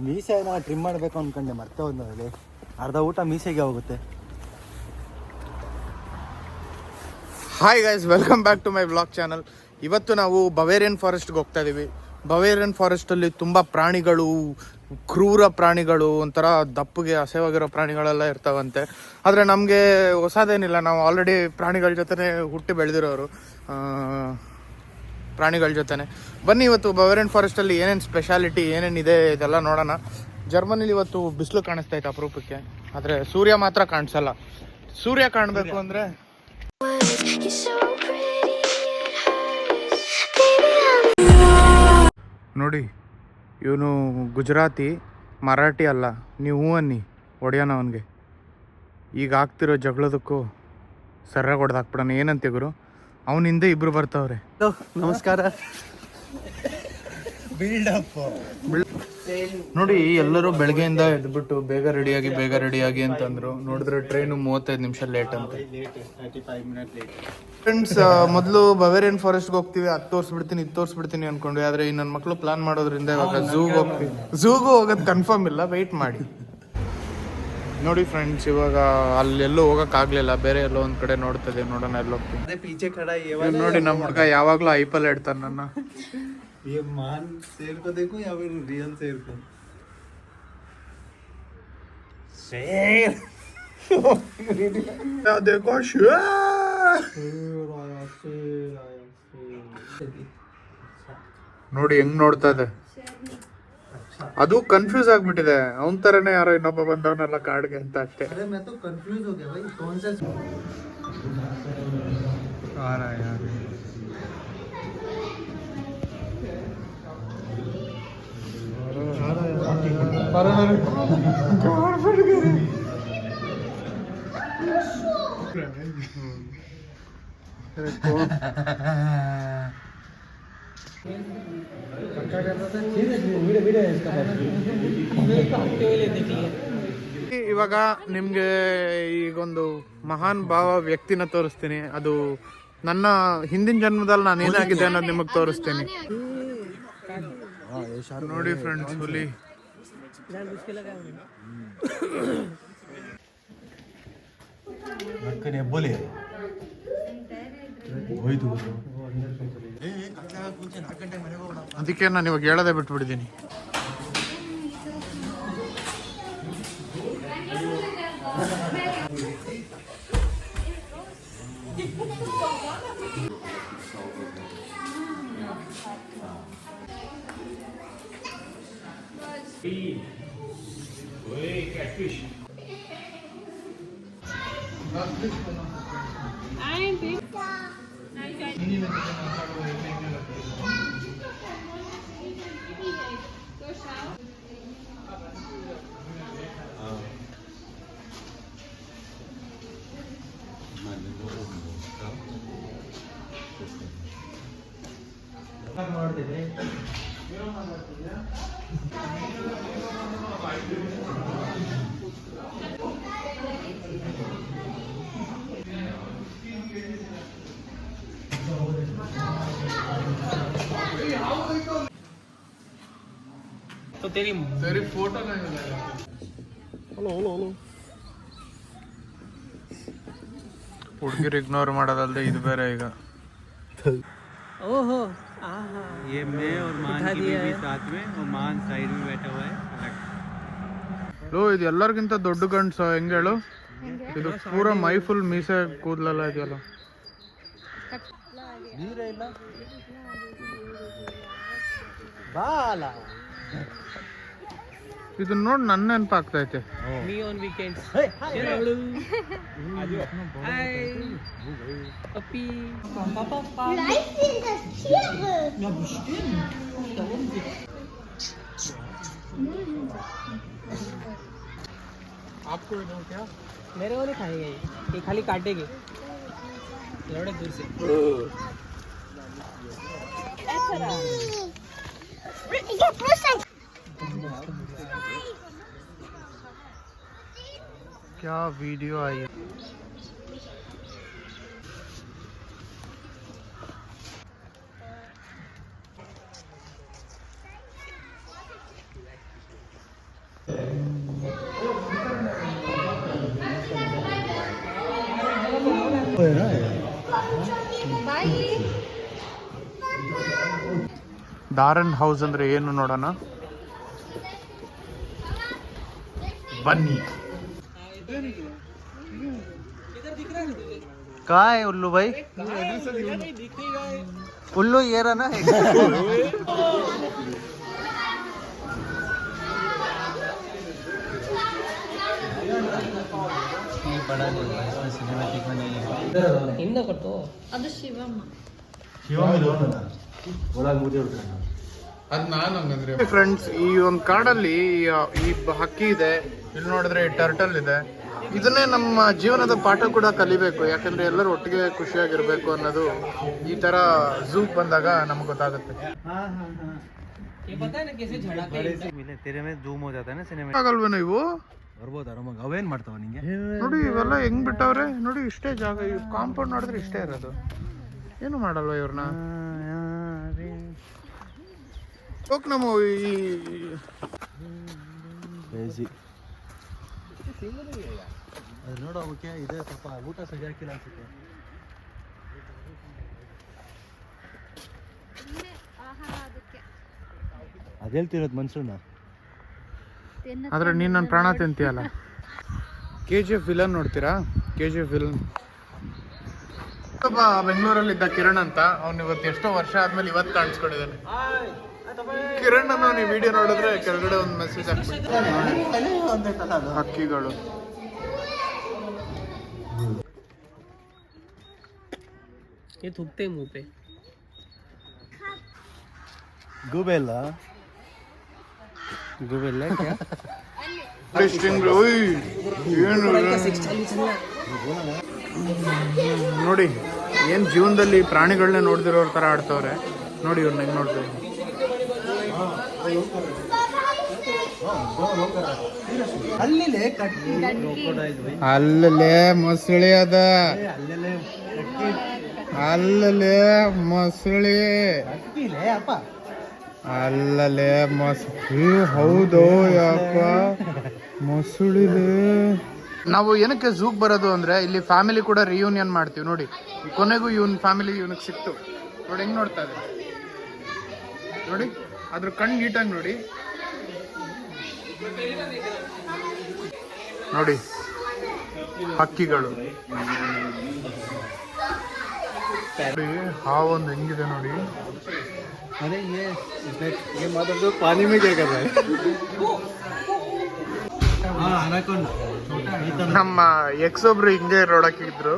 ಮೀಸೆನ trim ಮಾಡಬೇಕು ಅಂದ್ಕೊಂಡೆ, ಮತ್ತೆ ಹೋದ್ನಲ್ಲಿ ಅರ್ಧ ಊಟ ಮೀಸೆಗೆ ಹೋಗುತ್ತೆ. Hi guys, welcome back to my vlog channel. ಇವತ್ತು ನಾವು ಬವೇರಿಯನ್ ಫಾರೆಸ್ಟ್ಗೆ ಹೋಗ್ತಾ ಇದ್ದೀವಿ. ಬವೇರಿಯನ್ ಫಾರೆಸ್ಟಲ್ಲಿ ತುಂಬ ಪ್ರಾಣಿಗಳು, ಕ್ರೂರ ಪ್ರಾಣಿಗಳು, ಒಂಥರ ದಪ್ಪಗೆ ಅಸಹ್ಯವಾಗಿರೋ ಪ್ರಾಣಿಗಳೆಲ್ಲ ಇರ್ತಾವಂತೆ. ಆದರೆ ನಮಗೆ ಹೊಸದೇನಿಲ್ಲ, ನಾವು ಆಲ್ರೆಡಿ ಪ್ರಾಣಿಗಳ ಜೊತೆ ಹುಟ್ಟಿ ಬೆಳೆದಿರೋರು, ಪ್ರಾಣಿಗಳ ಜೊತೆ. ಬನ್ನಿ ಇವತ್ತು ಬವೇರಿಯನ್ ಫಾರೆಸ್ಟಲ್ಲಿ ಏನೇನು ಸ್ಪೆಷಾಲಿಟಿ ಏನೇನಿದೆ ಇದೆಲ್ಲ ನೋಡೋಣ. ಜರ್ಮನಿಲಿ ಇವತ್ತು ಬಿಸಿಲು ಕಾಣಿಸ್ತೈತೆ ಅಪರೂಪಕ್ಕೆ, ಆದರೆ ಸೂರ್ಯ ಮಾತ್ರ ಕಾಣಿಸಲ್ಲ. ಸೂರ್ಯ ಕಾಣಬೇಕು ಅಂದರೆ ನೋಡಿ, ಇವನು ಗುಜರಾತಿ, ಮರಾಠಿ ಅಲ್ಲ. ನೀವು ಅನ್ನಿ, ಹೊಡೆಯೋಣ ಅವನಿಗೆ. ಈಗ ಆಗ್ತಿರೋ ಜಗಳದಕ್ಕೂ ಸರಿಯಾಗಿ ಹೊಡೆದಾಕ್ಬಿಡೋಣ. ಏನಂತೆ ಗುರು? ಅವನ ಹಿಂದೆ ಇಬ್ರು ಬರ್ತಾವ್ರೆ. ನಮಸ್ಕಾರ. ನೋಡಿ, ಎಲ್ಲರೂ ಬೆಳಗ್ಗೆಯಿಂದ ಎದ್ಬಿಟ್ಟು ಬೇಗ ರೆಡಿಯಾಗಿ ಅಂತಂದ್ರು. ನೋಡಿದ್ರೆ ಟ್ರೈನು 35 ನಿಮಿಷ ಲೇಟ್ ಅಂತ. ಫ್ರೆಂಡ್ಸ್, ಮೊದಲು ಬವೇರಿಯನ್ ಫಾರೆಸ್ಟ್ಗೆ ಹೋಗ್ತೀವಿ, ಅದು ತೋರಿಸ್ಬಿಡ್ತೀನಿ ಅನ್ಕೊಂಡ್ವಿ. ಆದರೆ ಈ ನನ್ನ ಮಕ್ಕಳು ಪ್ಲಾನ್ ಮಾಡೋದ್ರಿಂದ ಇವಾಗ ಝೂಗೂ ಹೋಗೋದು ಕನ್ಫರ್ಮ್ ಇಲ್ಲ, ವೆಯ್ಟ್ ಮಾಡಿ. ನೋಡಿ ಫ್ರೆಂಡ್ಸ್, ಇವಾಗ ಅಲ್ಲೆಲ್ಲೂ ಹೋಗೋಕ್ಕಾಗಲಿಲ್ಲ, ಬೇರೆ ಎಲ್ಲೋ ಒಂದು ಕಡೆ ನೋಡ್ತದೆ. ನೋಡೋಣ ಎಲ್ಲ ಹೋಗ್ತೀವಿ. ನೋಡಿ, ನಮ್ಮ ಹುಡುಗ ಯಾವಾಗಲೂ ಐಪಲ್ ಇಡ್ತಾನೆ ನನ್ನ. ये मान शेर को देखो या फिर रियल शेर को? शेर देखो शेर ನೋಡಿ ಹೆಂಗ್ ನೋಡ್ತಾ ಇದೆ. ಅದು ಕನ್ಫ್ಯೂಸ್ ಆಗ್ಬಿಟ್ಟಿದೆ. ಅವನ ತರನೇ ಯಾರೋ ಇನ್ನೊಬ್ಬ ಬಂದವನೆಲ್ಲ ಕಾಡ್ಗೆ ಅಂತ ಅಷ್ಟೇ. मैं तो कंफ्यूज हो गया भाई, कौन सा आ रहा है यार. ಇವಾಗ ನಿಮ್ಗೆ ಈಗೊಂದು ಮಹಾನ್ ಭಾವ ವ್ಯಕ್ತಿನ ತೋರಿಸ್ತೀನಿ. ಅದು ನನ್ನ ಹಿಂದಿನ ಜನ್ಮದಲ್ಲಿ ನಾನು ಏನಾಗಿದೆ ಅನ್ನೋದು ನಿಮಗೆ ತೋರಿಸ್ತೀನಿ. ನೋಡಿ ಫ್ರೆಂಡ್ಸ್, ಹುಲಿ. बोले ಅದಕ್ಕೆ ನಾನು ಇವಾಗ ಹೇಳೋದೇ ಬಿಟ್ಬಿಟ್ಟಿದ್ದೀನಿ. तो तेरी फोटो हेलो ಹುಡುಗಿರು ಇಗ್ನೋರ್ ಮಾಡೋದಲ್ದೆ ಇದು ಬೇರೆ ಈಗ. ओहो, ये मैं और मान की बीवी साथ में और मान साइड में बैठा हुआ है अलग. ಲೋ, ಇದು ಎಲ್ಲರಿಗಿಂತ ದೊಡ್ಡ ಗಂಡ್ಸ. ಹೆಂಗ ಹೇಳು? ಇದು ಪೂರ ಮೈ ಫುಲ್ ಮೀಸೆ ಕೂದಲೆಲ್ಲ ಇದೆಯಲ್ಲ. ಇದನ್ನ ನೋಡಿ ನನ್ನ ನೆನಪಾಗ್ತೈತೆ. Me on weekends. Puppy. Life in the Tiere. Ja, bestimmt. Da unten. आपको क्या? मेरे को नहीं खाएगा ये खाली काटेगी थोड़े दूर से. क्या वीडियो आई है. ದಾರನ್ ಹೌಸ್ ಅಂದ್ರೆ ಏನು ನೋಡೋಣ ಬನ್ನಿ. कहाँ है उल्लू भाई? उल्लू ये रहा ना बड़ा नहीं हुआ इसमें सिनेमैटिक में नहीं है. ಅದು ಶಿವಮ್ಮ. ಅದ್ ನಾನು ಹಂಗಂದ್ರೆ ಫ್ರೆಂಡ್ಸ್, ಈ ಒಂದು ಕಾಡಲ್ಲಿ ಈ ಹಕ್ಕಿ ಇದೆ, ಇಲ್ಲಿ ನೋಡಿದ್ರೆ ಟರ್ಟಲ್ ಇದೆ. ಇದನ್ನೇ ನಮ್ಮ ಜೀವನದ ಪಾಠ ಕೂಡ ಕಲಿಬೇಕು, ಯಾಕಂದ್ರೆ ಎಲ್ಲರೂ ಒಟ್ಟಿಗೆ ಖುಷಿಯಾಗಿರ್ಬೇಕು ಅನ್ನೋದು ಈ ತರ ಝೂ ಬಂದಾಗ ನಮ್ಗೆ ಗೊತ್ತಾಗುತ್ತೆ. तेरे में जूम हो जाता है ना सिनेमा. ಆಗಲ್ವೇನೋ ಇವು? ಬರ್ಬೋದು ಆರಾಮಾಗಿ. ಅವೇನ್ ಮಾಡ್ತಾವ ನಿಂಗೆ? ನೋಡಿ ಇವೆಲ್ಲ ಹೆಂಗ್ ಬಿಟ್ಟವ್ರೆ ನೋಡಿ. ಇಷ್ಟೇ ಜಾಗ, ಈ ಕಾಂಪೌಂಡ್ ನೋಡಿದ್ರೆ ಇಷ್ಟೇ ಇರೋದು. ಏನು ಮಾಡಲ್ವ ಇವ್ರನ್ನ? ಹೋಗ್ ನಮ್ಮ ಈ ಅದು ನೋಡೋ ಓಕೆ ಇದೆ, ಸ್ವಲ್ಪ ಊಟ ಸರಿಯಾಗಿಲ್ಲ ಅನ್ಸುತ್ತೆ. ಅದು ಹೇಳ್ತಿರೋದು ಮನ್ಸೂರ್ನ. ಆದ್ರೆ ನೀನ್ ನನ್ನ ಪ್ರಾಣ ತಿಂತೀಯಲ್ಲ. KGF ವಿಲನ್ ನೋಡ್ತೀರಾ? KGF ವಿಲನ್ ಒಬ್ಬ ಬೆಂಗಳೂರಲ್ಲಿದ್ದ ಕಿರಣ್ ಅಂತ, ಅವ್ನು ಇವತ್ತು ಎಷ್ಟೋ ವರ್ಷ ಆದ್ಮೇಲೆ ಇವತ್ತು ಕಾಣಿಸ್ಕೊಂಡಿದ್ದಾನೆ. ಕಿರಣ್ ಅನ್ನ ನೀವು ವಿಡಿಯೋ ನೋಡಿದ್ರೆ ಕೆಳಗಡೆ ಒಂದು ಮೆಸೇಜ್ ಹಾಕ್ಬಿಡ್ತೀನಿ. ಹಕ್ಕಿಗಳು ये थूकते हैं मुंह पे. ಗೂಬೆ ಇಲ್ಲ. गोबेल है क्या? ಏನು ನೋಡಿ, ಏನ್ ಜೀವನದಲ್ಲಿ ಪ್ರಾಣಿಗಳನ್ನೇ ನೋಡ್ದಿರೋರ ತರ ಆಡ್ತವ್ರೆ ನೋಡಿ. ಇವ್ರನ್ನ ಹೆಂಗ್ ನೋಡ್ತಾರೆ. ಅಲ್ಲೇ ಮೊಸಳಿ ಅದ, ಅಲ್ಲೇ ಮೊಸಳಿ, ಅಲ್ಲೇ ಮೊಸಳಿ. ಹೌದು ಯಪ್ಪ, ಮೊಸಳಿದೆ. ನಾವು ಏನಕ್ಕೆ ಝೂಗ್ ಬರೋದು ಅಂದ್ರೆ ಇಲ್ಲಿ ಫ್ಯಾಮಿಲಿ ಕೂಡ ರಿಯೂನಿಯನ್ ಮಾಡ್ತೀವಿ ನೋಡಿ. ಕೊನೆಗೂ ಇವನ್ ಫ್ಯಾಮಿಲಿ ಇವನಿಗೆ ಸಿಕ್ತು ನೋಡಿ. ಹೆಂಗ್ ನೋಡ್ತಾ ಇದೆ ನೋಡಿ, ಅದ್ರ ಕಣ್ಣು ನೀಟಾಗಿ ನೋಡಿ. ನೋಡಿ ಹಕ್ಕಿಗಳು, ಹಾವೊಂದು ಹೆಂಗಿದೆ ನೋಡಿ. अरे ये मदर जो पानी में क्या कर रहा है? ನಮ್ಮ ಎಕ್ಸ್ ಒಬ್ರು ಹಿಂಗೆ ನೋಡಕ್ಕಿದ್ರು.